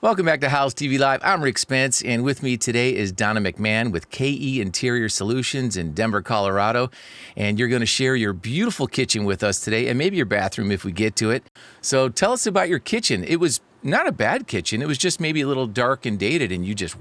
Welcome back to House TV Live. I'm Rick Spence, and with me today is Donna McMahon with KE Interior Solutions in Denver, Colorado. And you're going to share your beautiful kitchen with us today, and maybe your bathroom if we get to it. So tell us about your kitchen. It was not a bad kitchen. It was just maybe a little dark and dated, and you just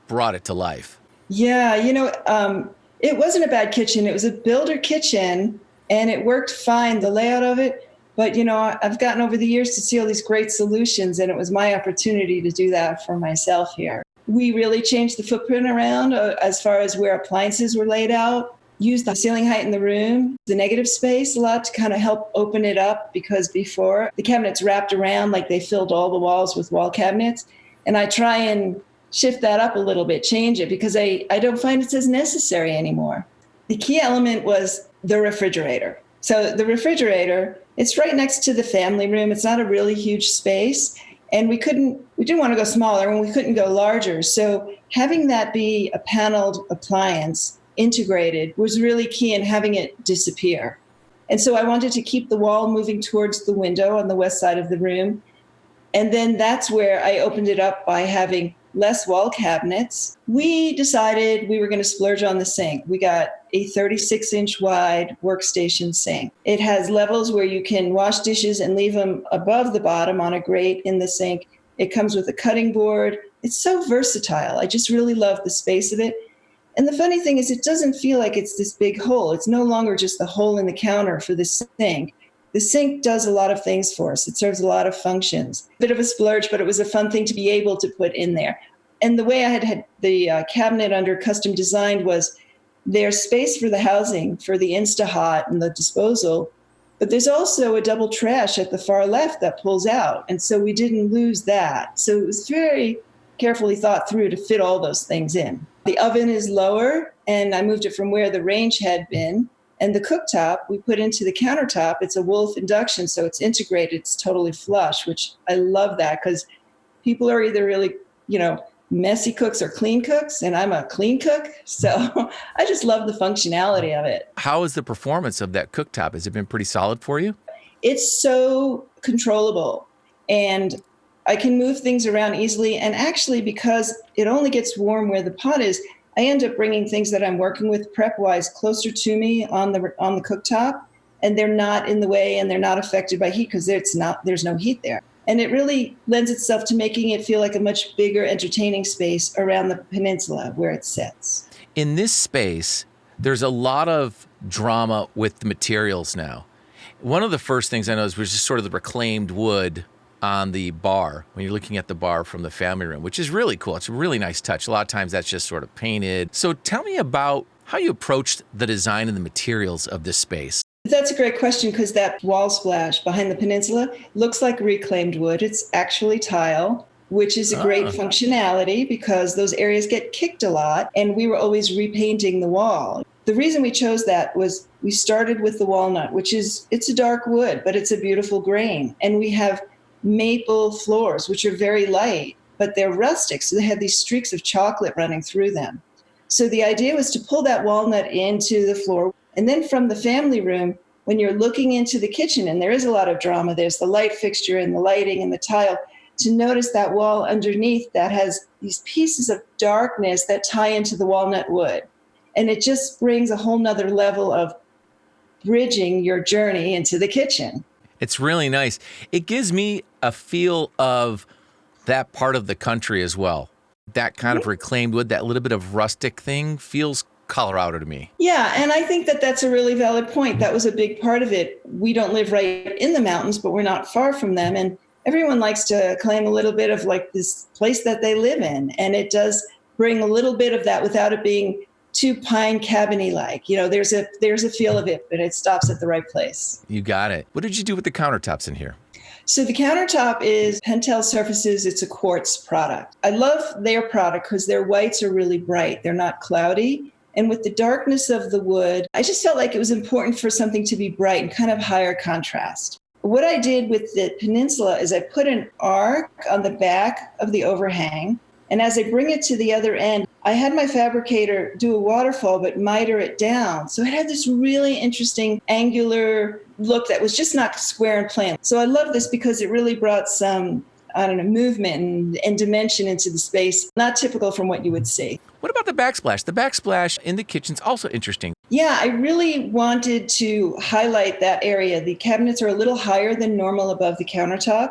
brought it to life. Yeah, it wasn't a bad kitchen. It was a builder kitchen, and it worked fine, the layout of it. But, I've gotten over the years to see all these great solutions, and it was my opportunity to do that for myself here. We really changed the footprint around as far as where appliances were laid out, used the ceiling height in the room, the negative space a lot to kind of help open it up, because before the cabinets wrapped around like they filled all the walls with wall cabinets. And I try and shift that up a little bit, change it, because I don't find it's as necessary anymore. The key element was the refrigerator. So the refrigerator, it's right next to the family room. It's not a really huge space. And we didn't want to go smaller and we couldn't go larger. So having that be a paneled appliance integrated was really key in having it disappear. And so I wanted to keep the wall moving towards the window on the west side of the room. And then that's where I opened it up by having less wall cabinets. We decided we were going to splurge on the sink. We got a 36-inch wide workstation sink. It has levels where you can wash dishes and leave them above the bottom on a grate in the sink. It comes with a cutting board. It's so versatile. I just really love the space of it. And the funny thing is, it doesn't feel like it's this big hole. It's no longer just the hole in the counter for the sink. The sink does a lot of things for us. It serves a lot of functions. Bit of a splurge, but it was a fun thing to be able to put in there. And the way I had the cabinet under custom designed was there's space for the housing, for the Insta-Hot and the disposal, but there's also a double trash at the far left that pulls out. And so we didn't lose that. So it was very carefully thought through to fit all those things in. The oven is lower, and I moved it from where the range had been. And the cooktop, we put into the countertop. It's a Wolf induction, so it's integrated. It's totally flush, which I love that, because people are either really, messy cooks or clean cooks, and I'm a clean cook. So I just love the functionality of it. How is the performance of that cooktop? Has it been pretty solid for you? It's so controllable, and I can move things around easily. And actually, because it only gets warm where the pot is, I end up bringing things that I'm working with prep-wise closer to me on the cooktop, and they're not in the way and they're not affected by heat because there's no heat there. And it really lends itself to making it feel like a much bigger, entertaining space around the peninsula where it sits. In this space, there's a lot of drama with the materials now. One of the first things I noticed was just sort of the reclaimed wood on the bar when you're looking at the bar from the family room, which is really cool. It's a really nice touch. A lot of times that's just sort of painted. So tell me about how you approached the design and the materials of this space. That's a great question, because that wall splash behind the peninsula looks like reclaimed wood. It's actually tile, which is a great functionality because those areas get kicked a lot, and we were always repainting the wall. The reason we chose that was we started with the walnut, it's a dark wood, but it's a beautiful grain. And we have maple floors, which are very light, but they're rustic. So they have these streaks of chocolate running through them. So the idea was to pull that walnut into the floor. And then from the family room, when you're looking into the kitchen, and there is a lot of drama, there's the light fixture and the lighting and the tile, to notice that wall underneath that has these pieces of darkness that tie into the walnut wood. And it just brings a whole nother level of bridging your journey into the kitchen. It's really nice. It gives me a feel of that part of the country as well. That kind of reclaimed wood, that little bit of rustic thing feels Colorado to me. Yeah, and I think that that's a really valid point. That was a big part of it. We don't live right in the mountains, but we're not far from them. And everyone likes to claim a little bit of like this place that they live in. And it does bring a little bit of that without it being too pine cabiny like. There's a feel of it, but it stops at the right place. You got it. What did you do with the countertops in here? So the countertop is Pentel Surfaces. It's a quartz product. I love their product because their whites are really bright. They're not cloudy. And with the darkness of the wood, I just felt like it was important for something to be bright and kind of higher contrast. What I did with the peninsula is I put an arc on the back of the overhang. And as I bring it to the other end, I had my fabricator do a waterfall, but miter it down. So it had this really interesting angular look that was just not square and plain. So I love this because it really brought some I don't know, movement and dimension into the space. Not typical from what you would see. What about the backsplash? The backsplash in the kitchen's also interesting. Yeah, I really wanted to highlight that area. The cabinets are a little higher than normal above the countertop.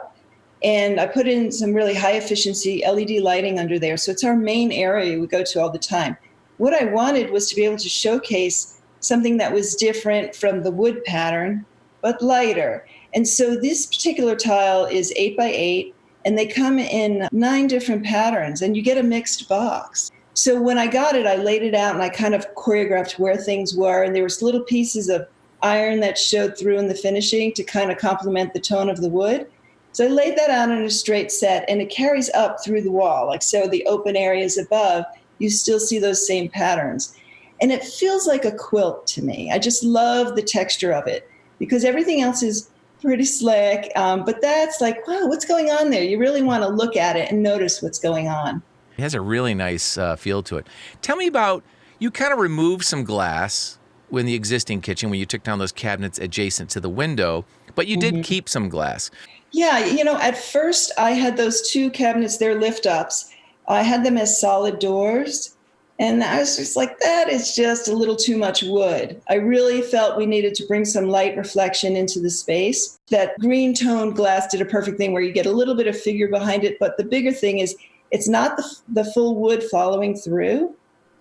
And I put in some really high efficiency LED lighting under there. So it's our main area we go to all the time. What I wanted was to be able to showcase something that was different from the wood pattern, but lighter. And so this particular tile is 8x8, and they come in 9 different patterns, and you get a mixed box. So when I got it, I laid it out and I kind of choreographed where things were. And there was little pieces of iron that showed through in the finishing to kind of complement the tone of the wood. So I laid that out in a straight set, and it carries up through the wall. Like, so the open areas above, you still see those same patterns. And it feels like a quilt to me. I just love the texture of it because everything else is pretty slick. But that's like, wow, what's going on there? You really want to look at it and notice what's going on. It has a really nice feel to it. Tell me about, you kind of removed some glass in the existing kitchen when you took down those cabinets adjacent to the window, but you did keep some glass. Yeah, at first I had those 2 cabinets, they're lift ups. I had them as solid doors. And I was just like, that is just a little too much wood. I really felt we needed to bring some light reflection into the space. That green toned glass did a perfect thing where you get a little bit of figure behind it. But the bigger thing is it's not the full wood following through.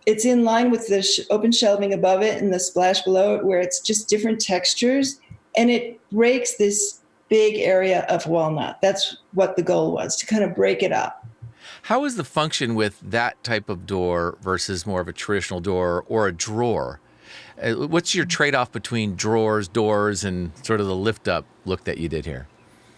It's in line with the open shelving above it and the splash below it, where it's just different textures. And it breaks this big area of walnut. That's what the goal was, to kind of break it up. How is the function with that type of door versus more of a traditional door or a drawer? What's your trade-off between drawers, doors, and sort of the lift-up look that you did here?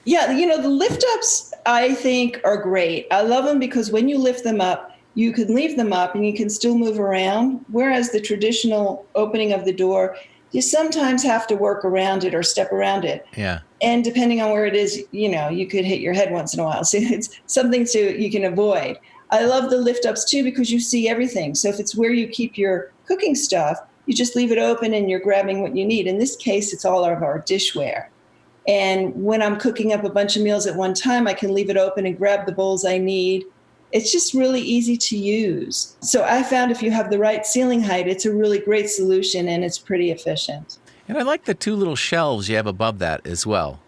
Yeah, the lift-ups, I think, are great. I love them because when you lift them up, you can leave them up and you can still move around, whereas the traditional opening of the door, you sometimes have to work around it or step around it. Yeah. And depending on where it is, you could hit your head once in a while. So it's something you can avoid. I love the lift ups too because you see everything. So if it's where you keep your cooking stuff, you just leave it open and you're grabbing what you need. In this case, it's all of our dishware. And when I'm cooking up a bunch of meals at one time, I can leave it open and grab the bowls I need. It's just really easy to use. So I found if you have the right ceiling height, it's a really great solution and it's pretty efficient. And I like the 2 little shelves you have above that as well.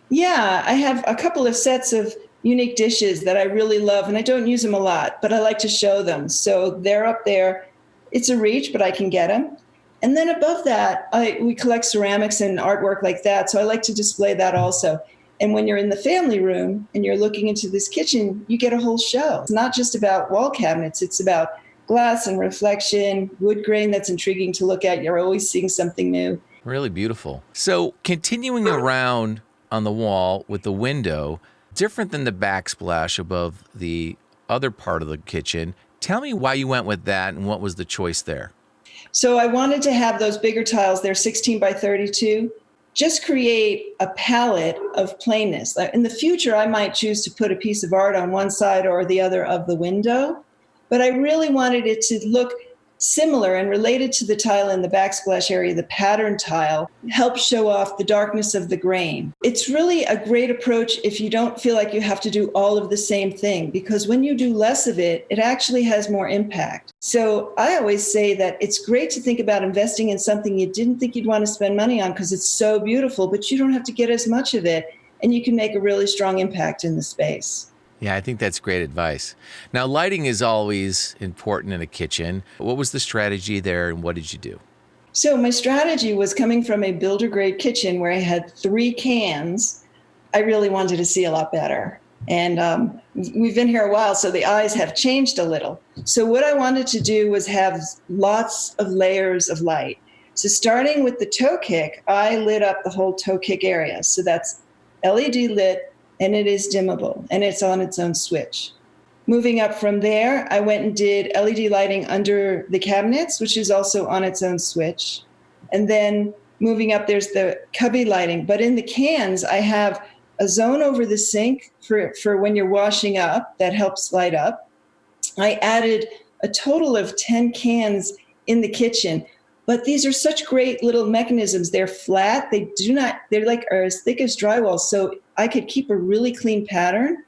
Yeah, I have a couple of sets of unique dishes that I really love, and I don't use them a lot, but I like to show them. So they're up there. It's a reach, but I can get them. And then above that, we collect ceramics and artwork like that, so I like to display that also. And when you're in the family room and you're looking into this kitchen, you get a whole show. It's not just about wall cabinets. It's about glass and reflection, wood grain that's intriguing to look at. You're always seeing something new. Really beautiful. So continuing around on the wall with the window, different than the backsplash above the other part of the kitchen. Tell me why you went with that and what was the choice there? So I wanted to have those bigger tiles. They're 16 by 32. Just create a palette of plainness. In the future, I might choose to put a piece of art on one side or the other of the window, but I really wanted it to look similar and related to the tile in the backsplash area. The pattern tile helps show off the darkness of the grain. It's really a great approach if you don't feel like you have to do all of the same thing, because when you do less of it, it actually has more impact. So I always say that it's great to think about investing in something you didn't think you'd want to spend money on because it's so beautiful, but you don't have to get as much of it, and you can make a really strong impact in the space. Yeah, I think that's great advice. Now, lighting is always important in a kitchen. What was the strategy there and what did you do? So my strategy was coming from a builder grade kitchen where I had 3 cans. I really wanted to see a lot better. And we've been here a while, so the eyes have changed a little. So what I wanted to do was have lots of layers of light. So starting with the toe kick, I lit up the whole toe kick area. So that's LED lit, and it is dimmable, and it's on its own switch. Moving up from there, I went and did LED lighting under the cabinets, which is also on its own switch. And then moving up, there's the cubby lighting. But in the cans, I have a zone over the sink for when you're washing up that helps light up. I added a total of 10 cans in the kitchen. But these are such great little mechanisms. They're flat. They're like are as thick as drywall. So I could keep a really clean pattern.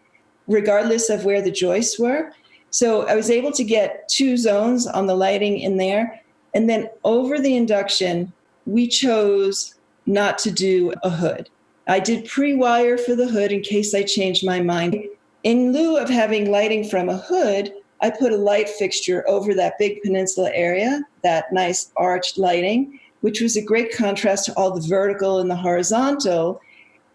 regardless of where the joists were. So I was able to get 2 zones on the lighting in there. And then over the induction, we chose not to do a hood. I did pre-wire for the hood in case I changed my mind. In lieu of having lighting from a hood, I put a light fixture over that big peninsula area, that nice arched lighting, which was a great contrast to all the vertical and the horizontal.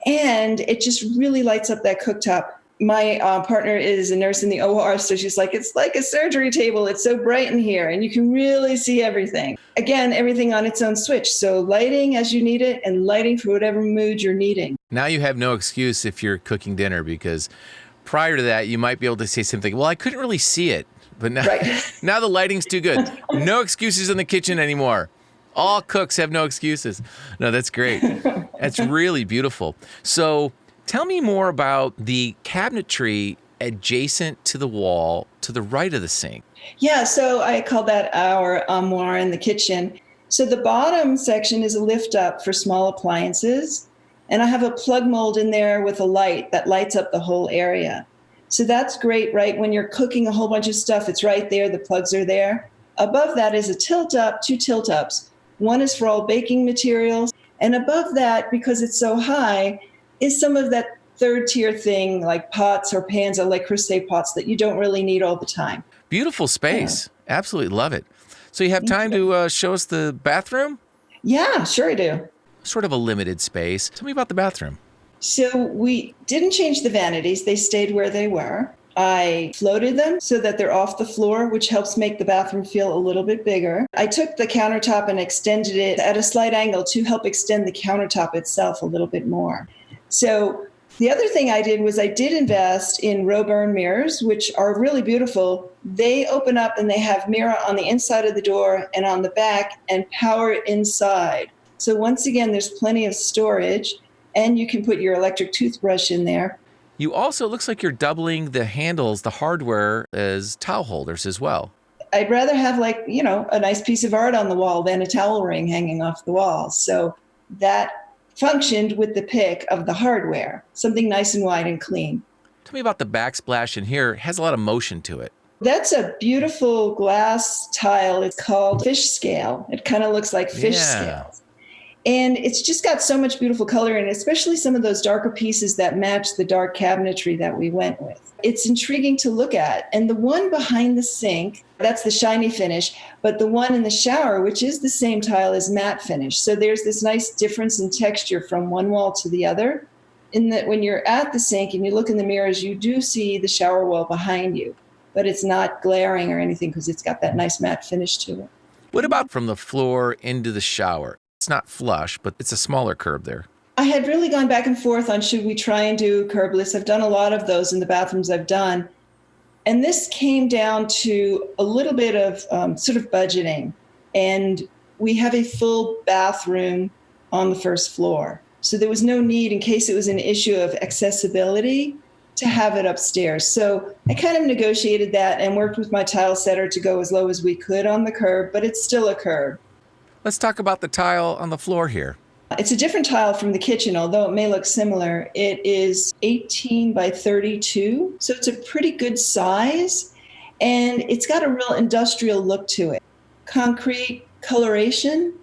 And it just really lights up that cooktop. My partner is a nurse in the OR, so she's like, it's like a surgery table. It's so bright in here, and you can really see everything. Again, everything on its own switch. So lighting as you need it, and lighting for whatever mood you're needing. Now you have no excuse if you're cooking dinner, because prior to that, you might be able to say something, well, I couldn't really see it. But now, now the lighting's too good. No excuses in the kitchen anymore. All cooks have no excuses. No, that's great. That's really beautiful. So tell me more about the cabinetry adjacent to the wall to the right of the sink. Yeah, so I call that our armoire in the kitchen. So the bottom section is a lift up for small appliances. And I have a plug mold in there with a light that lights up the whole area. So that's great, right? When you're cooking a whole bunch of stuff, it's right there. The plugs are there. Above that is a tilt up, 2 tilt ups. One is for all baking materials. And above that, because it's so high, is some of that 3rd tier thing like pots or pans or like crochet pots that you don't really need all the time. Beautiful space. Yeah. Absolutely love it. So you have time to show us the bathroom? Yeah, sure I do. Sort of a limited space. Tell me about the bathroom. So we didn't change the vanities. They stayed where they were. I floated them so that they're off the floor, which helps make the bathroom feel a little bit bigger. I took the countertop and extended it at a slight angle to help extend the countertop itself a little bit more. So the other thing I did was I did invest in Roburn mirrors, which are really beautiful. They open up and they have mirror on the inside of the door and on the back and power inside. So once again, there's plenty of storage. And you can put your electric toothbrush in there. You also, it looks like you're doubling the handles, the hardware, as towel holders as well. I'd rather have a nice piece of art on the wall than a towel ring hanging off the wall. So that functioned with the pick of the hardware, something nice and wide and clean. Tell me about the backsplash in here. It has a lot of motion to it. That's a beautiful glass tile. It's called fish scale. It kind of looks like fish scales. And it's just got so much beautiful color in it, especially some of those darker pieces that match the dark cabinetry that we went with. It's intriguing to look at. And the one behind the sink, that's the shiny finish, but the one in the shower, which is the same tile, is matte finish. So there's this nice difference in texture from one wall to the other, in that when you're at the sink and you look in the mirrors, you do see the shower wall behind you, but it's not glaring or anything because it's got that nice matte finish to it. What about from the floor into the shower? It's not flush, but it's a smaller curb there. I had really gone back and forth on should we try and do curbless. I've done a lot of those in the bathrooms I've done. And this came down to a little bit of sort of budgeting. And we have a full bathroom on the first floor. So there was no need, in case it was an issue of accessibility, to have it upstairs. So I kind of negotiated that and worked with my tile setter to go as low as we could on the curb, but it's still a curb. Let's talk about the tile on the floor here. It's a different tile from the kitchen, although it may look similar. It is 18 by 32, so it's a pretty good size, and it's got a real industrial look to it. Concrete coloration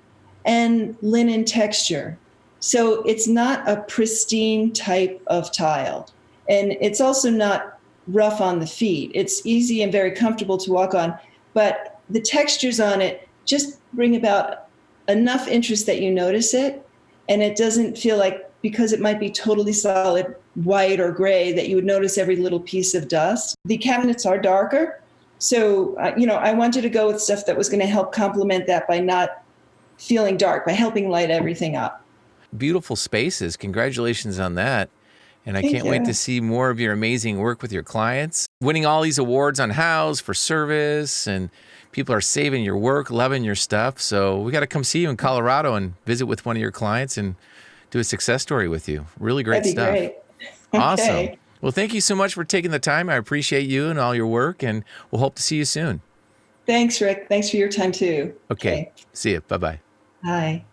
and linen texture. So it's not a pristine type of tile, and it's also not rough on the feet. It's easy and very comfortable to walk on, but the textures on it just bring about enough interest that you notice it, and it doesn't feel like, because it might be totally solid white or gray, that you would notice every little piece of dust. The cabinets are darker, so I wanted to go with stuff that was going to help complement that by not feeling dark, by helping light everything up. Beautiful spaces. Congratulations on that. And I Thank can't you. wait to see more of your amazing work with your clients. Winning all these awards on House for service, and people are saving your work, loving your stuff. So we got to come see you in Colorado and visit with one of your clients and do a success story with you. Really great That'd be stuff. great. Awesome. Okay. Well, thank you so much for taking the time. I appreciate you and all your work, and we'll hope to see you soon. Thanks, Rick. Thanks for your time too. Okay. See you. Bye-bye. Bye.